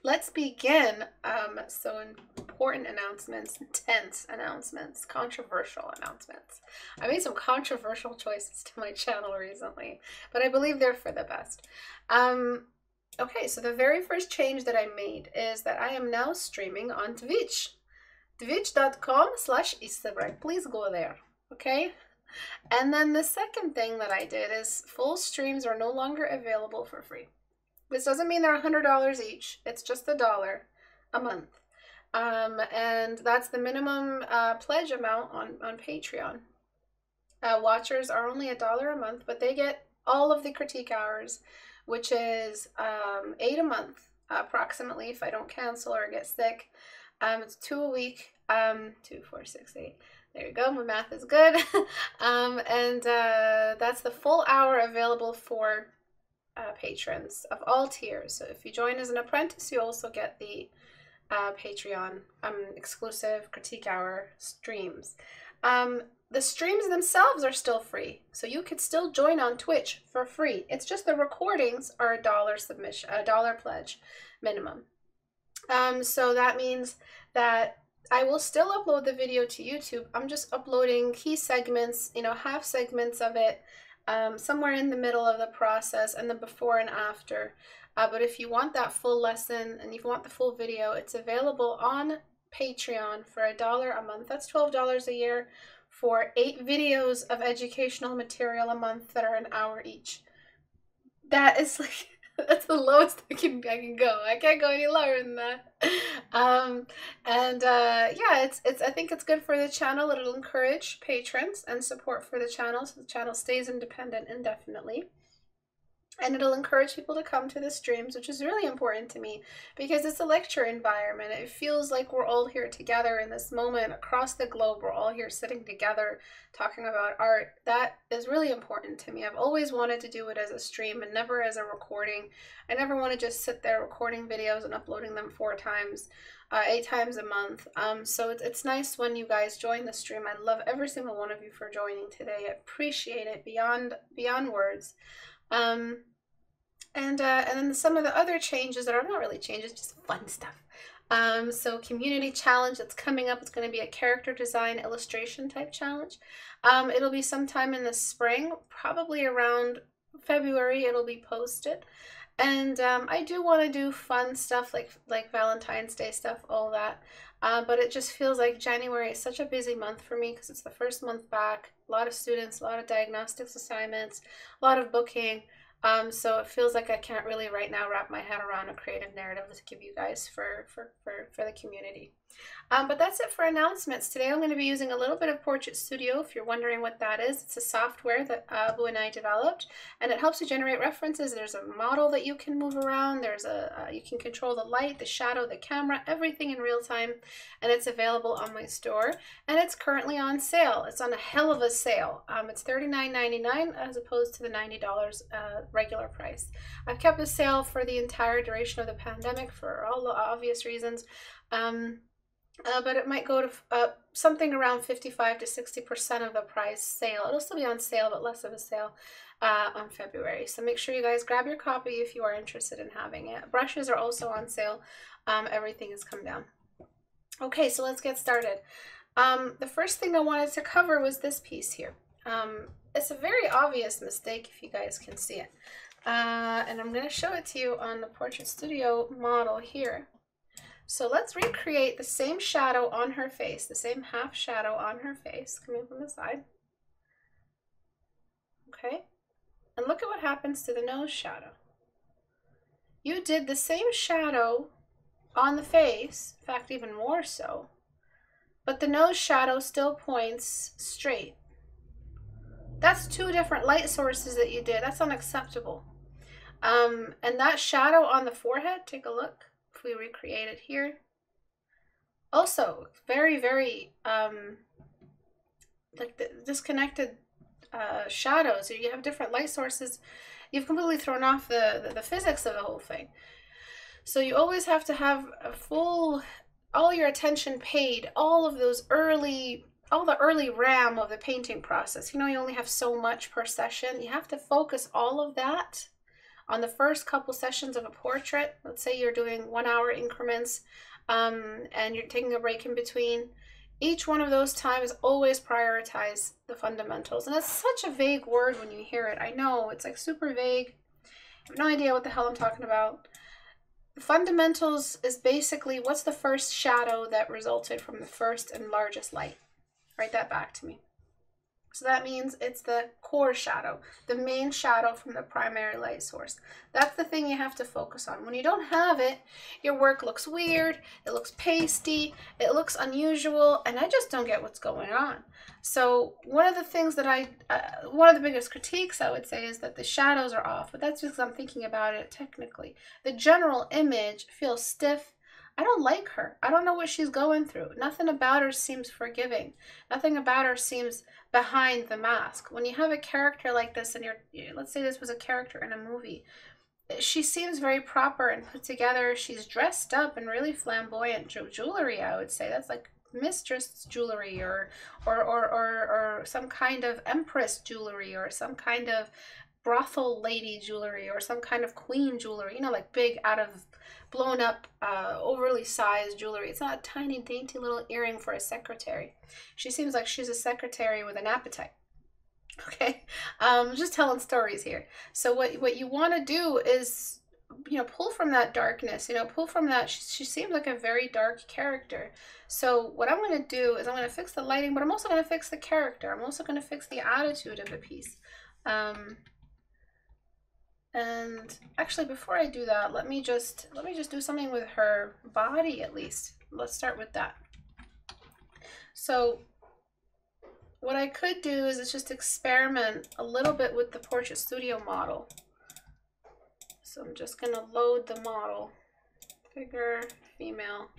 let's begin. So important announcements, intense announcements, controversial announcements. I made some controversial choices to my channel recently, but I believe they're for the best. Okay, so the very first change that I made is that I am now streaming on Twitch. Twitch.com/Istebrak. Please go there, okay? And then the second thing that I did is full streams are no longer available for free. This doesn't mean they're $100 each. It's just $1 a month. And that's the minimum pledge amount on Patreon. Watchers are only $1 a month, but they get all of the critique hours, which is 8 a month, approximately, if I don't cancel or get sick. It's 2 a week. 2, 4, 6, 8. There you go. My math is good. That's the full hour available for patrons of all tiers. So if you join as an apprentice, you also get the Patreon exclusive critique hour streams. The streams themselves are still free, so you could still join on Twitch for free. It's just the recordings are $1 submission, $1 pledge minimum. So that means that I will still upload the video to YouTube. I'm just uploading key segments, half segments of it, somewhere in the middle of the process, and the before and after. But if you want that full lesson and if you want the full video, it's available on Patreon for $1 a month. That's $12 a year for 8 videos of educational material a month that are an hour each. That is like, that's the lowest I can go. I can't go any lower than that. Yeah, I think it's good for the channel. It'll encourage patrons and support for the channel, so the channel stays independent indefinitely. And it'll encourage people to come to the streams, which is really important to me because it's a lecture environment. It feels like we're all here together in this moment across the globe. We're all here sitting together talking about art. That is really important to me. I've always wanted to do it as a stream and never as a recording. I never want to just sit there recording videos and uploading them 8 times a month. So it's nice when you guys join the stream. I love every single one of you for joining today. I appreciate it beyond words. And then some of the other changes that are not really changes, just fun stuff. So community challenge that's coming up. It's going to be a character design illustration type challenge. It'll be sometime in the spring, probably around February. It'll be posted. And I do want to do fun stuff like Valentine's Day stuff, all that. But it just feels like January is such a busy month for me because it's the first month back. A lot of students, a lot of diagnostics assignments, a lot of booking. So it feels like I can't really right now wrap my head around a creative narrative to give you guys for the community. But that's it for announcements. Today I'm going to be using a little bit of Portrait Studio. If you're wondering what that is, it's a software that Abu and I developed, and it helps you generate references. There's a model that you can move around. There's you can control the light, the shadow, the camera, everything in real time, and it's available on my store. And it's currently on sale. It's on a hell of a sale. It's $39.99 as opposed to the $90 regular price. I've kept the sale for the entire duration of the pandemic for all the obvious reasons. But it might go to something around 55 to 60% of the price sale. It'll still be on sale, but less of a sale on February. So make sure you guys grab your copy if you are interested in having it. Brushes are also on sale. Everything has come down. Okay, so let's get started. The first thing I wanted to cover was this piece here. It's a very obvious mistake if you guys can see it. And I'm going to show it to you on the Portrait Studio model here. So let's recreate the same shadow on her face, the same half shadow on her face, coming from the side. Okay, and look at what happens to the nose shadow. You did the same shadow on the face, in fact, even more so, but the nose shadow still points straight. That's 2 different light sources that you did. That's unacceptable. And that shadow on the forehead, take a look. If we recreate it here, also very, very like the disconnected shadows. You have different light sources. You've completely thrown off the physics of the whole thing. So you always have to have all your attention paid, all the early RAM of the painting process. You only have so much per session. You have to focus all of that On the first couple sessions of a portrait, let's say you're doing 1 hour increments, and you're taking a break in between, each one of those times always prioritize the fundamentals. And it's such a vague word when you hear it. I know, it's like super vague. I have no idea what the hell I'm talking about. Fundamentals is basically what's the first shadow that resulted from the first and largest light. Write that back to me. So that means it's the core shadow, the main shadow from the primary light source. That's the thing you have to focus on. When you don't have it, your work looks weird, it looks pasty, it looks unusual, and I just don't get what's going on. So one of the things that one of the biggest critiques I would say is that the shadows are off, but that's because I'm thinking about it technically. The general image feels stiff. I don't like her. I don't know what she's going through. Nothing about her seems forgiving. Nothing about her seems behind the mask. When you have a character like this, and let's say this was a character in a movie, she seems very proper and put together. She's dressed up in really flamboyant jewelry, I would say. That's like mistress jewelry or some kind of empress jewelry or some kind of brothel lady jewelry or some kind of queen jewelry, you know, like big out of blown up overly sized jewelry. It's not a tiny dainty little earring for a secretary. She seems like she's a secretary with an appetite. Okay, just telling stories here. So what you want to do is, you know, pull from that darkness, you know, pull from that. She seems like a very dark character. So what I'm going to do is I'm going to fix the lighting, but I'm also going to fix the character. I'm also going to fix the attitude of the piece. And actually, before I do that, let me just do something with her body at least. Let's start with that. So what I could do is just experiment a little bit with the Portrait Studio model. So I'm just going to load the model, figure, female,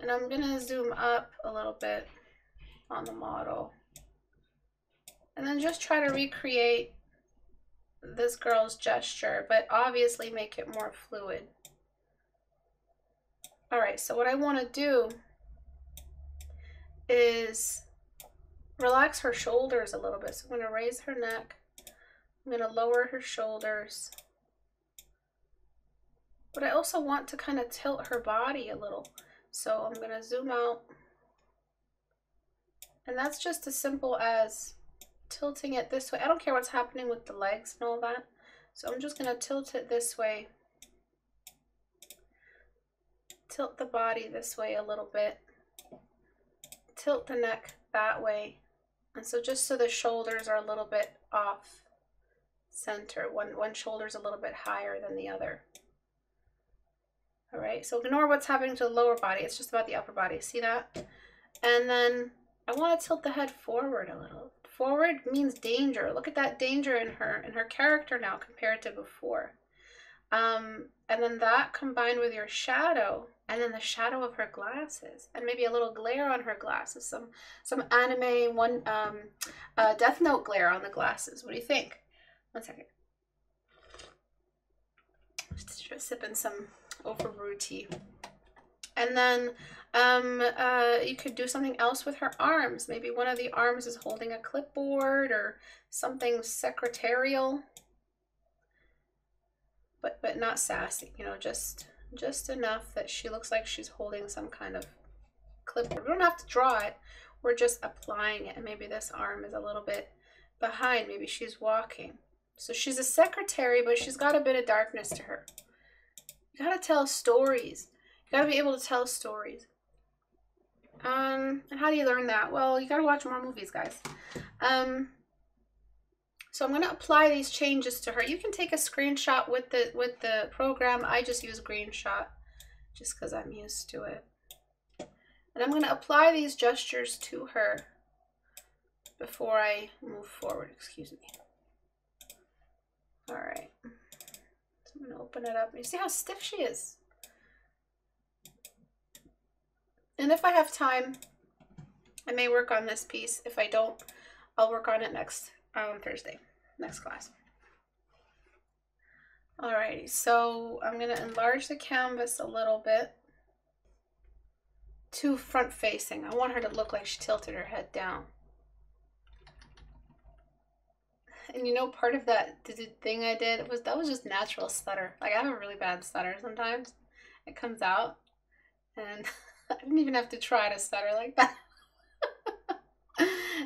and I'm going to zoom up a little bit on the model. And then just try to recreate this girl's gesture, but obviously make it more fluid. All right, so what I want to do is relax her shoulders a little bit. So I'm going to raise her neck. I'm going to lower her shoulders. But I also want to kind of tilt her body a little. So I'm going to zoom out. And that's just as simple as tilting it this way. I don't care what's happening with the legs and all that. So I'm just going to tilt it this way. Tilt the body this way a little bit. Tilt the neck that way. And so just so the shoulders are a little bit off center. One shoulder's a little bit higher than the other. All right, so ignore what's happening to the lower body. It's just about the upper body. See that? And then I want to tilt the head forward a little. Forward means danger. Look at that danger in her character now compared to before. And then that combined with your shadow, and then the shadow of her glasses, and maybe a little glare on her glasses, some anime Death Note glare on the glasses. What do you think? 1 second. Just sipping some overbrewed tea. And then you could do something else with her arms. Maybe one of the arms is holding a clipboard or something secretarial, but not sassy, you know, just enough that she looks like she's holding some kind of clipboard. We don't have to draw it, we're just applying it. And maybe this arm is a little bit behind, maybe she's walking. So she's a secretary, but she's got a bit of darkness to her. You gotta tell stories. You gotta be able to tell stories. And how do you learn that? Well, you gotta watch more movies, guys. So I'm gonna apply these changes to her. You can take a screenshot with the program. I just use GreenShot just because I'm used to it. And I'm gonna apply these gestures to her before I move forward. Excuse me. All right. So I'm gonna open it up. You see how stiff she is? And if I have time, I may work on this piece. If I don't, I'll work on it next Thursday, next class. Alrighty, so I'm gonna enlarge the canvas a little bit to front facing. I want her to look like she tilted her head down. And you know, part of that thing I did was that was just natural stutter. Like, I have a really bad stutter sometimes. It comes out, and I didn't even have to try to stutter like that.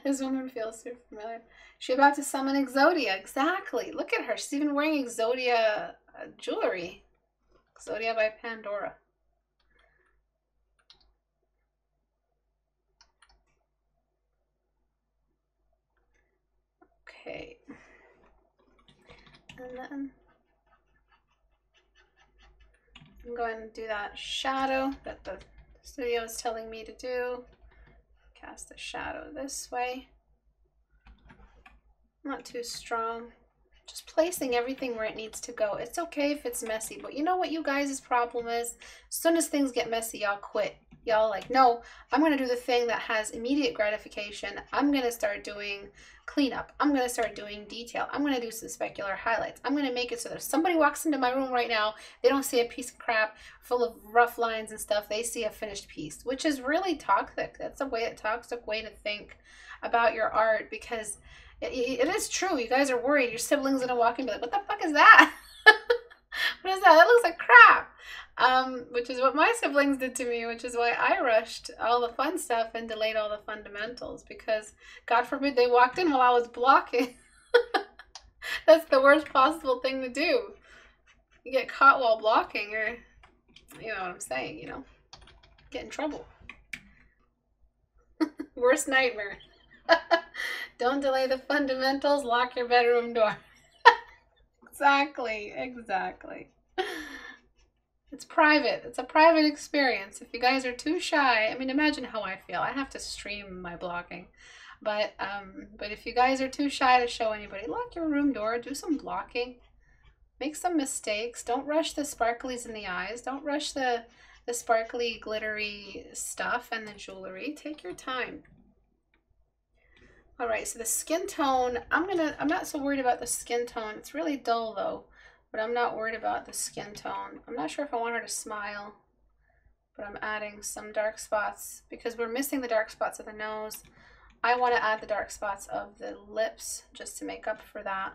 This woman feels super familiar. She's about to summon Exodia. Exactly. Look at her. She's even wearing Exodia jewelry. Exodia by Pandora. Okay. And then I'm going to do that shadow that the studio is telling me to do. Cast a shadow this way. Not too strong. Just placing everything where it needs to go. It's okay if it's messy, but you know what you guys' problem is? As soon as things get messy, y'all quit. Y'all like, no, I'm going to do the thing that has immediate gratification. I'm going to start doing cleanup. I'm going to start doing detail. I'm going to do some specular highlights. I'm going to make it so that if somebody walks into my room right now, they don't see a piece of crap full of rough lines and stuff. They see a finished piece, which is really toxic. That's a toxic way to think about your art, because it is true. You guys are worried. Your siblings are going to walk in and be like, what the fuck is that? What is that? That looks like crap. Which is what my siblings did to me, which is why I rushed all the fun stuff and delayed all the fundamentals, because God forbid they walked in while I was blocking. That's the worst possible thing to do. You get caught while blocking, or, you know what I'm saying, you know, get in trouble. Worst nightmare. Don't delay the fundamentals, lock your bedroom door. Exactly. It's private. It's a private experience. If you guys are too shy, I mean, imagine how I feel. I have to stream my blocking. But if you guys are too shy to show anybody, lock your room door, do some blocking, make some mistakes. Don't rush the sparklies in the eyes. Don't rush the sparkly, glittery stuff and the jewelry. Take your time. All right, so the skin tone, I'm not so worried about the skin tone. It's really dull though, but I'm not worried about the skin tone. I'm not sure if I want her to smile, but I'm adding some dark spots because we're missing the dark spots of the nose. I want to add the dark spots of the lips just to make up for that.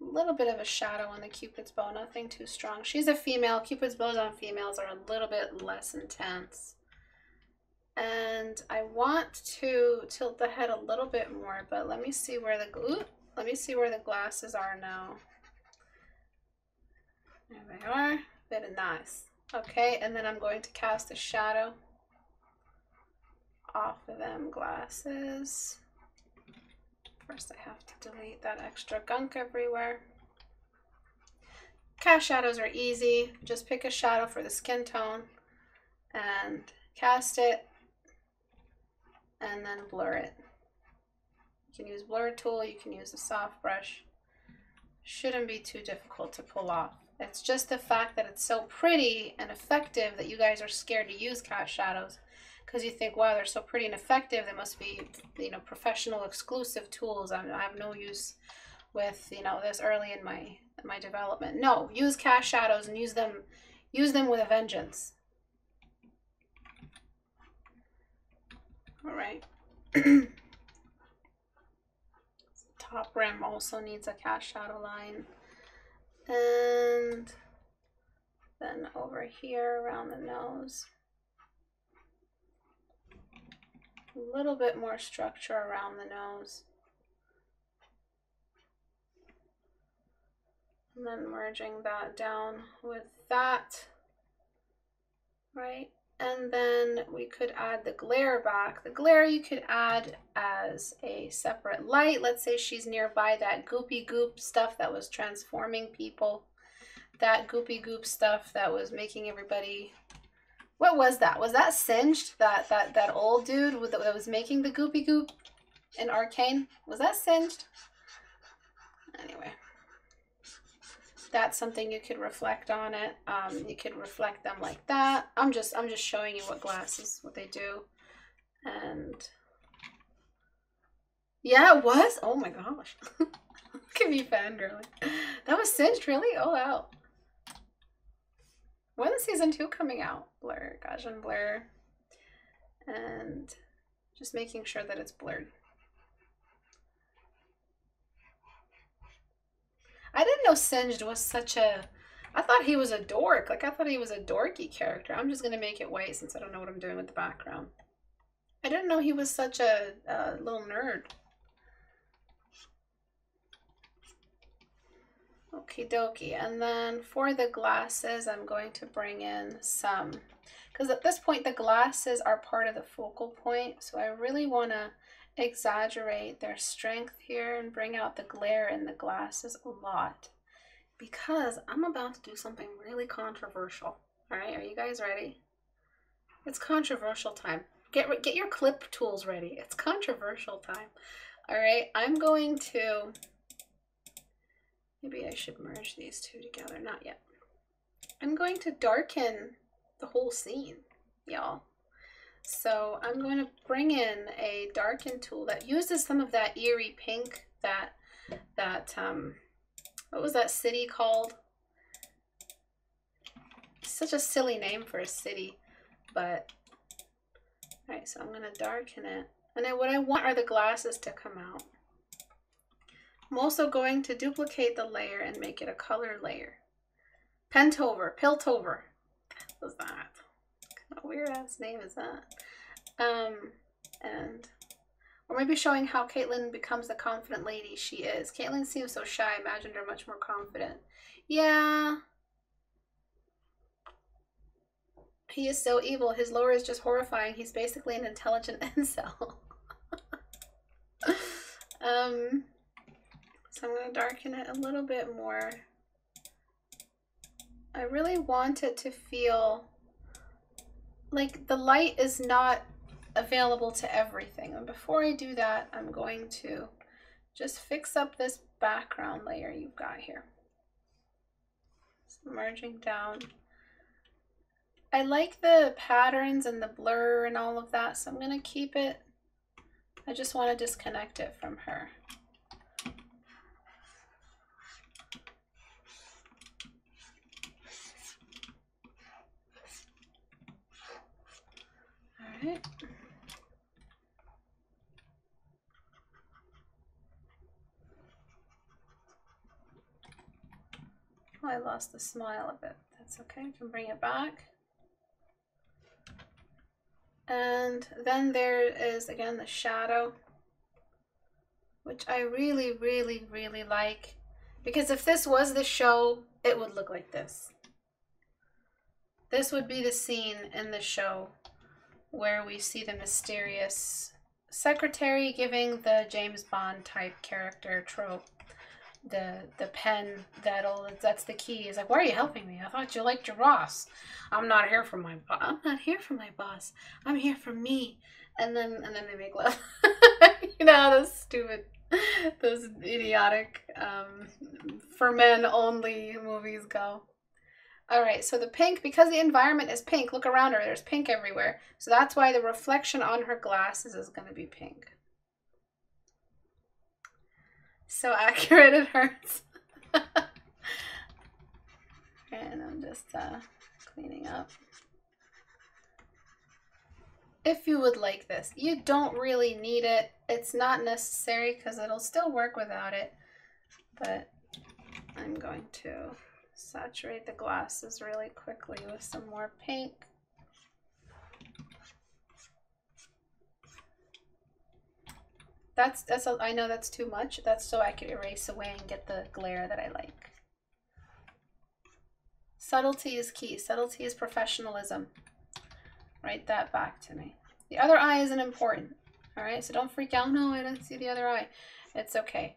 A little bit of a shadow on the Cupid's bow, nothing too strong. She's a female. Cupid's bows on females are a little bit less intense. And I want to tilt the head a little bit more, but let me see where the glasses are now. There they are. Very nice. Okay, and then I'm going to cast a shadow off of them glasses. First I have to delete that extra gunk everywhere. Cast shadows are easy. Just pick a shadow for the skin tone and cast it, and then blur it. You can use blur tool, you can use a soft brush. Shouldn't be too difficult to pull off. It's just the fact that it's so pretty and effective that you guys are scared to use cast shadows, because you think, wow, they're so pretty and effective, they must be, you know, professional exclusive tools. I have no use with, you know, this early in my development. No, use cast shadows and use them with a vengeance. All right. Top rim also needs a cast shadow line. And then over here around the nose, a little bit more structure around the nose. And then merging that down with that, right? And then we could add the glare back. The glare you could add as a separate light. Let's say she's nearby that goopy goop stuff that was transforming people. That goopy goop stuff that was making everybody... What was that? Was that Singed? That old dude that was making the goopy goop in Arcane? Was that Singed? Anyway. That's something you could reflect on it. You could reflect them like that. I'm just showing you what they do. And yeah, it was. Oh my gosh. Look at me fangirling. That was Singed, really? Oh wow. When is season 2 coming out? Blur, Gaussian blur. And just making sure that it's blurred. I didn't know Singed was such a... I thought he was a dork. Like, I thought he was a dorky character. I'm just going to make it white since I don't know what I'm doing with the background. I didn't know he was such a little nerd. Okie dokie. And then for the glasses, I'm going to bring in some... Because at this point, the glasses are part of the focal point. So I really want to exaggerate their strength here and bring out the glare in the glasses a lot. Because I'm about to do something really controversial. All right, are you guys ready? It's controversial time. Get your clip tools ready. It's controversial time. All right, I'm going to... Maybe I should merge these two together. Not yet. I'm going to darken the whole scene, y'all. So I'm going to bring in a darken tool that uses some of that eerie pink that what was that city called? Such a silly name for a city, but all right, so I'm going to darken it. And then what I want are the glasses to come out. I'm also going to duplicate the layer and make it a color layer. Pentover, Piltover. What was that? What kind of weird ass name is that? Or maybe showing how Caitlin becomes the confident lady she is. Caitlin seems so shy. I imagined her much more confident. Yeah. He is so evil. His lore is just horrifying. He's basically an intelligent incel. So I'm going to darken it a little bit more. I really want it to feel like the light is not available to everything. And before I do that, I'm going to just fix up this background layer you've got here. So merging down. I like the patterns and the blur and all of that, so I'm going to keep it. I just want to disconnect it from her. All right. Oh, I lost the smile a bit. That's okay. I can bring it back. And then there is, again, the shadow, which I really, really, really like. Because if this was the show, it would look like this. This would be the scene in the show where we see the mysterious secretary giving the James Bond type character trope. The pen that's the key. Is like, why are you helping me? I thought you liked your boss. I'm not here for my boss. I'm not here for my boss. I'm here for me. And then they make love. You know how those stupid, those idiotic for men only movies go. All right, so the pink, because the environment is pink, look around her, there's pink everywhere. So that's why the reflection on her glasses is going to be pink. So accurate, it hurts. And I'm just cleaning up. If you would like this, you don't really need it. It's not necessary because it'll still work without it. But I'm going to saturate the glasses really quickly with some more pink. I know that's too much. That's so I can erase away and get the glare that I like. Subtlety is key. Subtlety is professionalism. Write that back to me. The other eye isn't important. All right, so don't freak out. No, I don't see the other eye. It's okay.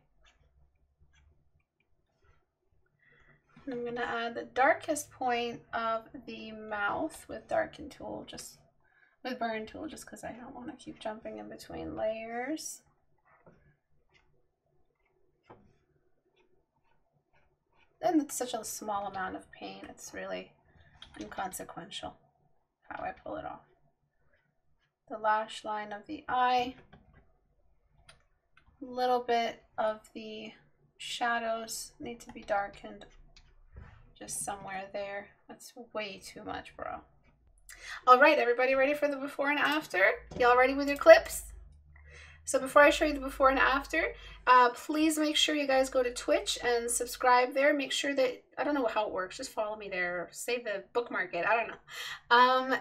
I'm going to add the darkest point of the mouth with darken tool, just with burn tool, just because I don't want to keep jumping in between layers. And it's such a small amount of paint, it's really inconsequential how I pull it off. The lash line of the eye, a little bit of the shadows need to be darkened just somewhere there. That's way too much, bro. All right, everybody ready for the before and after? Y'all ready with your clips? So before I show you the before and after, please make sure you guys go to Twitch and subscribe there. Make sure that, I don't know how it works, just follow me there, or save the bookmark it, I don't know.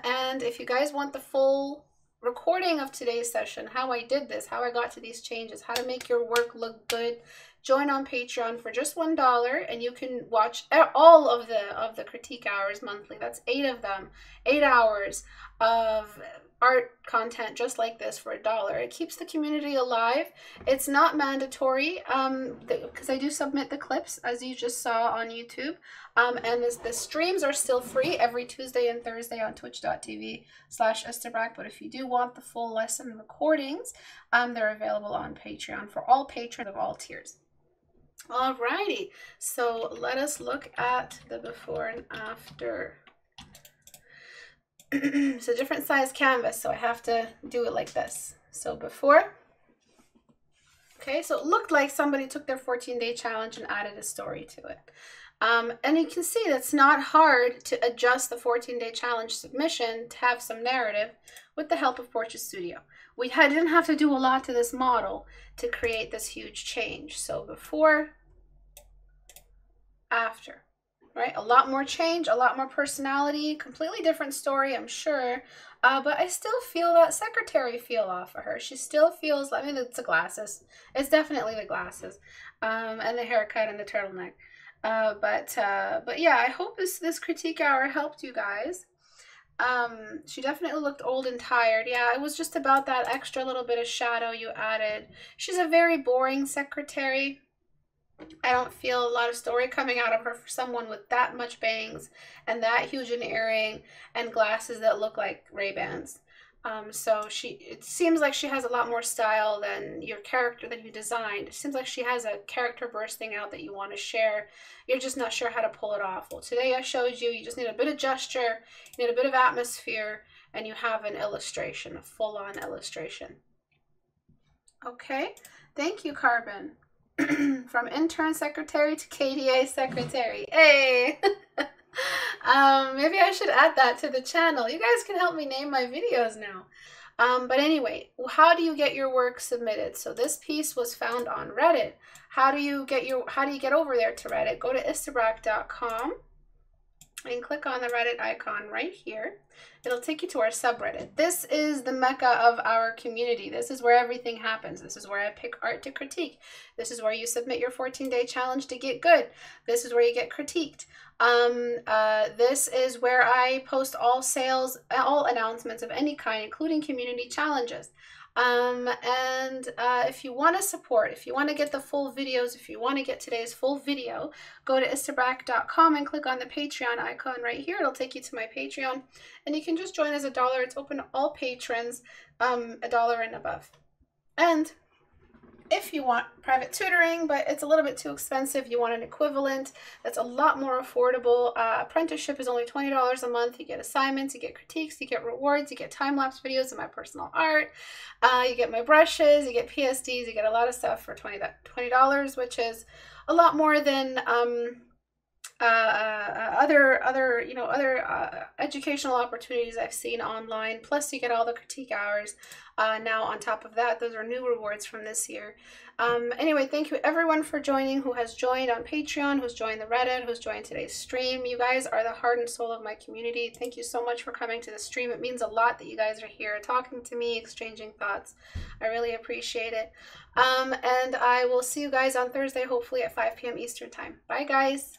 And if you guys want the full recording of today's session, how I did this, how I got to these changes, how to make your work look good, join on Patreon for just $1, and you can watch all of the critique hours monthly. That's 8 of them, 8 hours of art content just like this for $1. It keeps the community alive. It's not mandatory because I do submit the clips, as you just saw on YouTube. And the streams are still free every Tuesday and Thursday on twitch.tv/Istebrak. But if you do want the full lesson recordings, they're available on Patreon for all patrons of all tiers. Alrighty, so let us look at the before and after. It's a different size canvas, so I have to do it like this. So before, okay, so it looked like somebody took their 14-day challenge and added a story to it. And you can see that's not hard to adjust the 14-day challenge submission to have some narrative with the help of Portrait Studio. I didn't have to do a lot to this model to create this huge change. So before, after. Right, a lot more change, a lot more personality, completely different story, I'm sure. But I still feel that secretary feel off of her. She still feels, I mean, it's the glasses. It's definitely the glasses, and the haircut and the turtleneck. But yeah, I hope this critique hour helped you guys. She definitely looked old and tired. Yeah, it was just about that extra little bit of shadow you added. She's a very boring secretary. I don't feel a lot of story coming out of her for someone with that much bangs and that huge an earring and glasses that look like Ray-Bans. So it seems like she has a lot more style than your character that you designed. It seems like she has a character bursting out that you want to share. You're just not sure how to pull it off. Well, today I showed you just need a bit of gesture, you need a bit of atmosphere, and you have an illustration, a full-on illustration. Okay, thank you, Carbon. From intern secretary to KDA secretary. Hey! Maybe I should add that to the channel. You guys can help me name my videos now. But anyway, how do you get your work submitted? So this piece was found on Reddit. How do you get over there to Reddit? Go to istebrak.com and click on the Reddit icon right here. It'll take you to our subreddit. This is the mecca of our community. This is where everything happens. This is where I pick art to critique. This is where you submit your 14-day challenge to get good. This is where you get critiqued. This is where I post all sales, all announcements of any kind, including community challenges. If you want to support, if you want to get the full videos, if you want to get today's full video, go to istebrak.com and click on the Patreon icon right here. It'll take you to my Patreon, and you can just join as $1. It's open to all patrons, $1 and above. And if you want private tutoring, but it's a little bit too expensive, you want an equivalent that's a lot more affordable. Apprenticeship is only $20 a month. You get assignments, you get critiques, you get rewards, you get time-lapse videos of my personal art, you get my brushes, you get PSDs, you get a lot of stuff for $20, which is a lot more than other educational opportunities I've seen online. Plus you get all the critique hours now on top of that. Those are new rewards from this year. Anyway, thank you everyone for joining, who has joined on Patreon, who's joined the Reddit, who's joined today's stream. You guys are the heart and soul of my community. Thank you so much for coming to the stream. It means a lot that you guys are here talking to me, exchanging thoughts. I really appreciate it. And I will see you guys on Thursday, hopefully at 5 p.m. Eastern time. Bye guys.